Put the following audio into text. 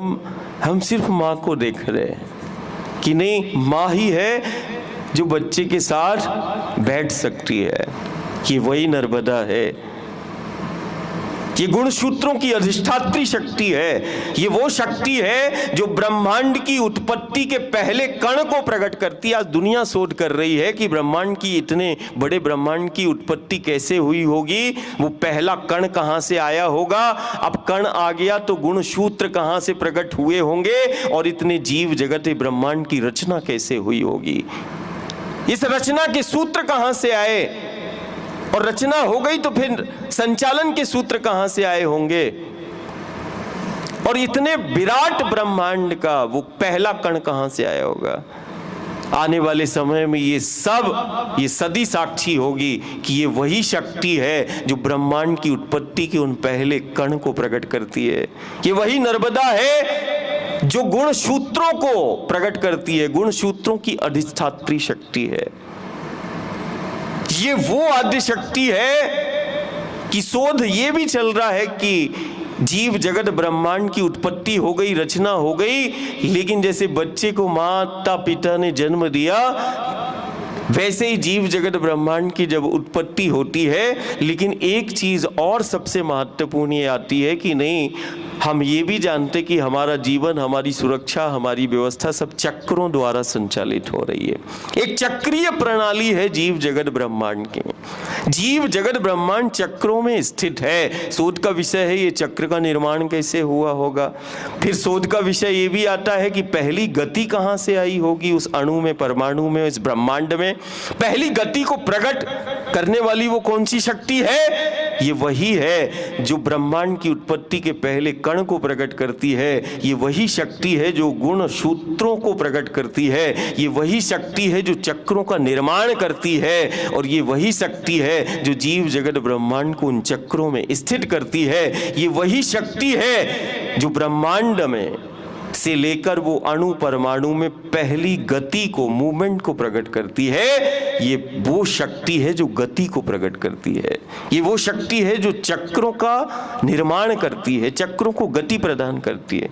हम सिर्फ माँ को देख रहे हैं कि नहीं, माँ ही है जो बच्चे के साथ बैठ सकती है, कि वही नर्मदा है। ये गुणसूत्रों की अधिष्ठात्री शक्ति है। ये वो शक्ति है जो ब्रह्मांड की उत्पत्ति के पहले कण को प्रकट करती है। आज दुनिया शोध कर रही है कि ब्रह्मांड की, इतने बड़े ब्रह्मांड की उत्पत्ति कैसे हुई होगी, वो पहला कण कहां से आया होगा। अब कण आ गया तो गुणसूत्र कहां से प्रकट हुए होंगे, और इतने जीव जगत ब्रह्मांड की रचना कैसे हुई होगी। इस रचना के सूत्र कहां से आए, और रचना हो गई तो फिर संचालन के सूत्र कहां से आए होंगे। और इतने विराट ब्रह्मांड का वो पहला कण कहां से आया होगा। आने वाले समय में ये सब, ये सदी साक्षी होगी कि ये वही शक्ति है जो ब्रह्मांड की उत्पत्ति के उन पहले कण को प्रकट करती है। ये वही नर्मदा है जो गुण सूत्रों को प्रकट करती है, गुण सूत्रों की अधिष्ठात्री शक्ति है। ये वो आदि शक्ति है कि शोध ये भी चल रहा है कि जीव जगत ब्रह्मांड की उत्पत्ति हो गई, रचना हो गई, लेकिन जैसे बच्चे को माता पिता ने जन्म दिया, वैसे ही जीव जगत ब्रह्मांड की जब उत्पत्ति होती है, लेकिन एक चीज और सबसे महत्वपूर्ण ये आती है कि नहीं, हम ये भी जानते कि हमारा जीवन, हमारी सुरक्षा, हमारी व्यवस्था सब चक्रों द्वारा संचालित हो रही है। एक चक्रीय प्रणाली है जीव जगत ब्रह्मांड की। जीव जगत ब्रह्मांड चक्रों में स्थित है। शोध का विषय है ये चक्र का निर्माण कैसे हुआ होगा। फिर शोध का विषय ये भी आता है कि पहली गति कहाँ से आई होगी, उस अणु में, परमाणु में, इस ब्रह्मांड में पहली गति को प्रकट करने वाली वो कौन सी शक्ति है। ये वही है जो ब्रह्मांड की उत्पत्ति के पहले कण को प्रकट करती है। ये वही शक्ति है जो गुण सूत्रों को प्रकट करती है। ये वही शक्ति है जो चक्रों का निर्माण करती है, और ये वही शक्ति है जो जीव जगत ब्रह्मांड को उन चक्रों में स्थित करती है। ये वही शक्ति है जो ब्रह्मांड में से लेकर वो अणु परमाणु में पहली गति को, मूवमेंट को प्रकट करती है। ये वो शक्ति है जो गति को प्रकट करती है। ये वो शक्ति है जो चक्रों का निर्माण करती है, चक्रों को गति प्रदान करती है।